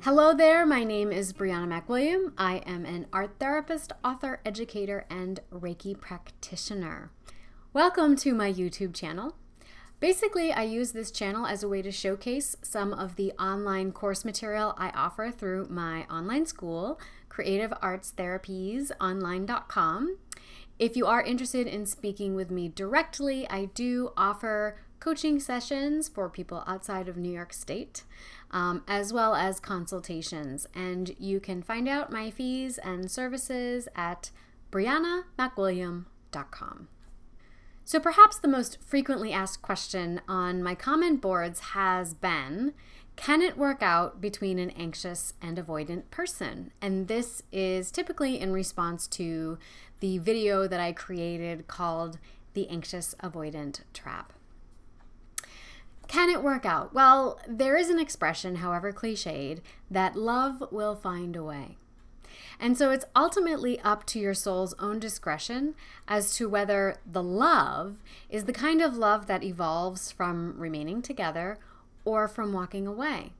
Hello there, my name is Brianna McWilliam. I am an art therapist, author, educator, and Reiki practitioner. Welcome to my YouTube channel. Basically, I use this channel as a way to showcase some of the online course material I offer through my online school, creativeartstherapiesonline.com. If you are interested in speaking with me directly, I do offer coaching sessions for people outside of New York State, as well as consultations. And you can find out my fees and services at briannamcwilliam.com. So perhaps the most frequently asked question on my comment boards has been, can it work out between an anxious and avoidant person? And this is typically in response to the video that I created called The Anxious-Avoidant Trap. Can it work out? Well, there is an expression, however cliched, that love will find a way. And so it's ultimately up to your soul's own discretion as to whether the love is the kind of love that evolves from remaining together or from walking away.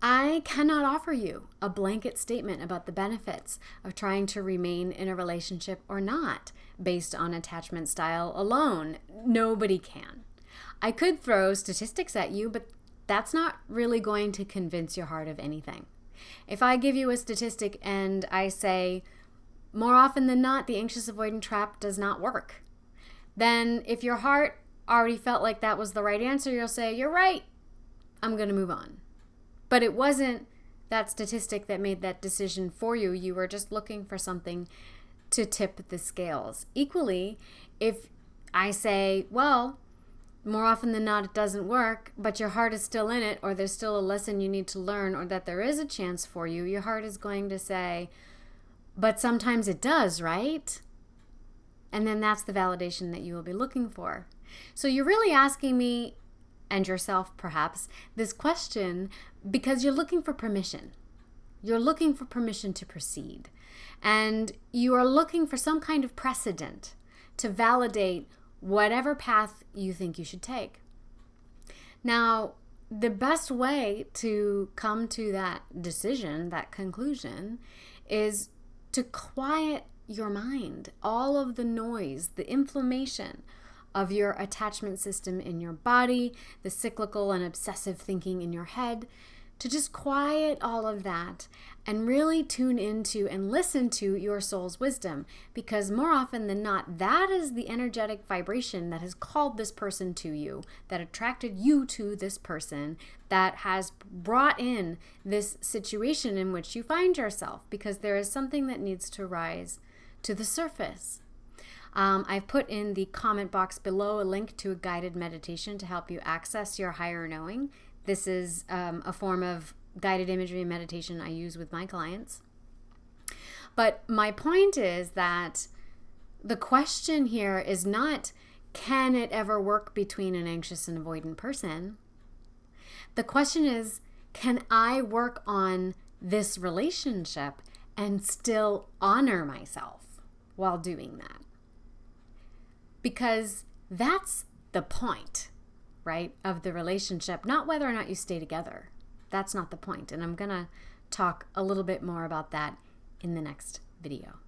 I cannot offer you a blanket statement about the benefits of trying to remain in a relationship or not based on attachment style alone. Nobody can. I could throw statistics at you, but that's not really going to convince your heart of anything. If I give you a statistic and I say, more often than not, the anxious avoidant trap does not work, then if your heart already felt like that was the right answer, you'll say, you're right, I'm going to move on. But it wasn't that statistic that made that decision for you. You were just looking for something to tip the scales. Equally, if I say, well, more often than not, it doesn't work, but your heart is still in it, or there's still a lesson you need to learn, or that there is a chance for you, your heart is going to say, but sometimes it does, right? And then that's the validation that you will be looking for. So you're really asking me, and yourself perhaps, this question because you're looking for permission. You're looking for permission to proceed. And you are looking for some kind of precedent to validate whatever path you think you should take. Now, the best way to come to that decision, that conclusion, is to quiet your mind, all of the noise, the inflammation of your attachment system in your body, the cyclical and obsessive thinking in your head, to just quiet all of that and really tune into and listen to your soul's wisdom, because more often than not, that is the energetic vibration that has called this person to you, that attracted you to this person, that has brought in this situation in which you find yourself, because there is something that needs to rise to the surface. I've put in the comment box below a link to a guided meditation to help you access your higher knowing. This is a form of guided imagery and meditation I use with my clients. But my point is that the question here is not, can it ever work between an anxious and avoidant person? The question is, can I work on this relationship and still honor myself while doing that? Because that's the point, right, of the relationship, not whether or not you stay together. That's not the point. And I'm going to talk a little bit more about that in the next video.